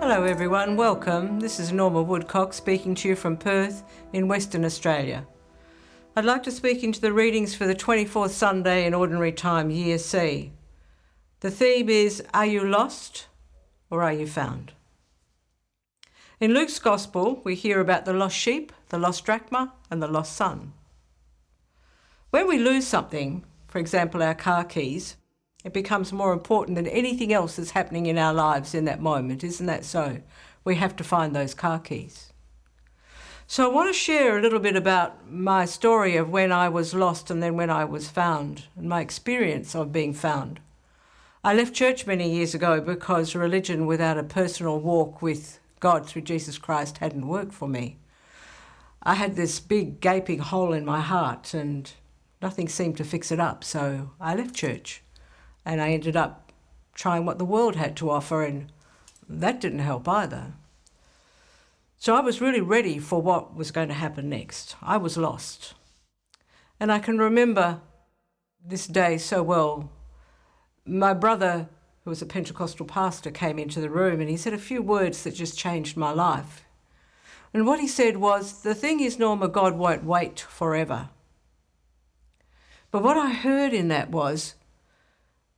Hello everyone, welcome. This is Norma Woodcock speaking to you from Perth in Western Australia. I'd like to speak into the readings for the 24th Sunday in Ordinary Time, Year C. The theme is, are you lost or are you found? In Luke's Gospel, we hear about the lost sheep, the lost drachma and the lost son. When we lose something, for example our car keys, it becomes more important than anything else that's happening in our lives in that moment, isn't that so? We have to find those car keys. So I want to share a little bit about my story of when I was lost and then when I was found, and my experience of being found. I left church many years ago because religion without a personal walk with God through Jesus Christ hadn't worked for me. I had this big gaping hole in my heart and nothing seemed to fix it up, so I left church. And I ended up trying what the world had to offer, and that didn't help either. So I was really ready for what was going to happen next. I was lost. And I can remember this day so well. My brother, who was a Pentecostal pastor, came into the room and he said a few words that just changed my life. And what he said was, the thing is, Norma, God won't wait forever. But what I heard in that was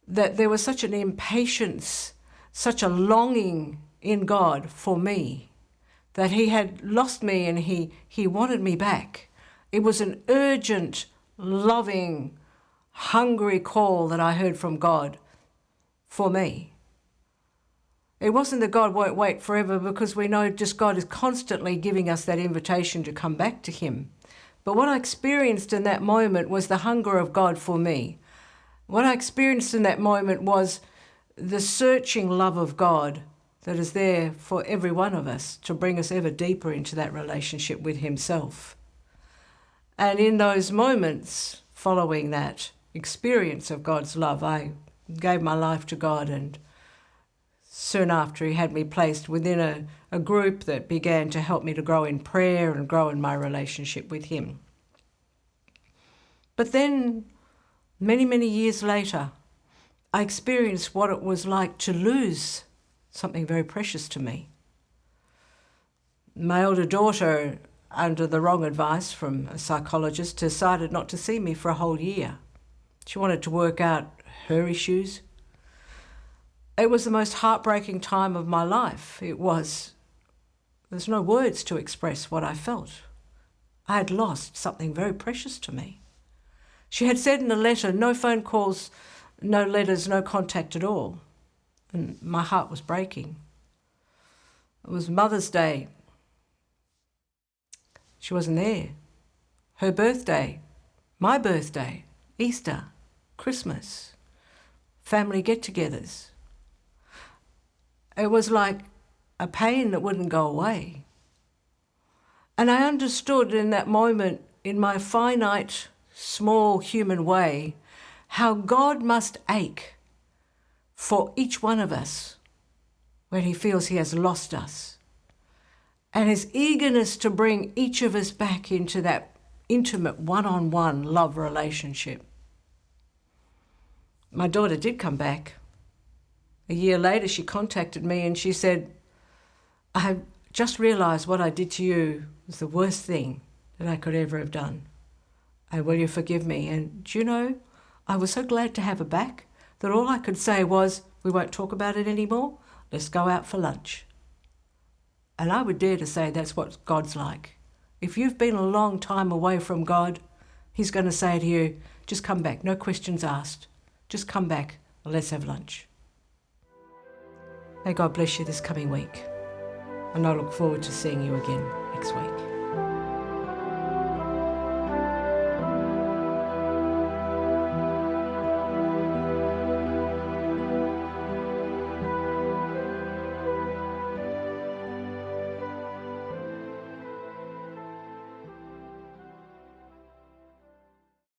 that there was such an impatience, such a longing in God for me, that he had lost me and he wanted me back. It was an urgent, loving, hungry call that I heard from God for me. It wasn't that God won't wait forever, because we know just God is constantly giving us that invitation to come back to him. But what I experienced in that moment was the hunger of God for me. What I experienced in that moment was the searching love of God that is there for every one of us to bring us ever deeper into that relationship with himself. And in those moments following that experience of God's love, I gave my life to God, and soon after he had me placed within a group that began to help me to grow in prayer and grow in my relationship with him. But then many, many years later, I experienced what it was like to lose something very precious to me. My older daughter, under the wrong advice from a psychologist, decided not to see me for a whole year. She wanted to work out her issues. It was the most heartbreaking time of my life. There's no words to express what I felt. I had lost something very precious to me. She had said in a letter, no phone calls, no letters, no contact at all. And my heart was breaking. It was Mother's Day. She wasn't there. Her birthday, my birthday, Easter, Christmas, family get-togethers. It was like a pain that wouldn't go away. And I understood in that moment, in my finite, small human way, how God must ache for each one of us when he feels he has lost us, and his eagerness to bring each of us back into that intimate one-on-one love relationship. My daughter did come back. A year later she contacted me and she said, I have just realised what I did to you was the worst thing that I could ever have done. And will you forgive me? And do you know, I was so glad to have her back that all I could say was, we won't talk about it anymore. Let's go out for lunch. And I would dare to say that's what God's like. If you've been a long time away from God, he's going to say to you, just come back, no questions asked. Just come back and let's have lunch. May God bless you this coming week. And I look forward to seeing you again next week.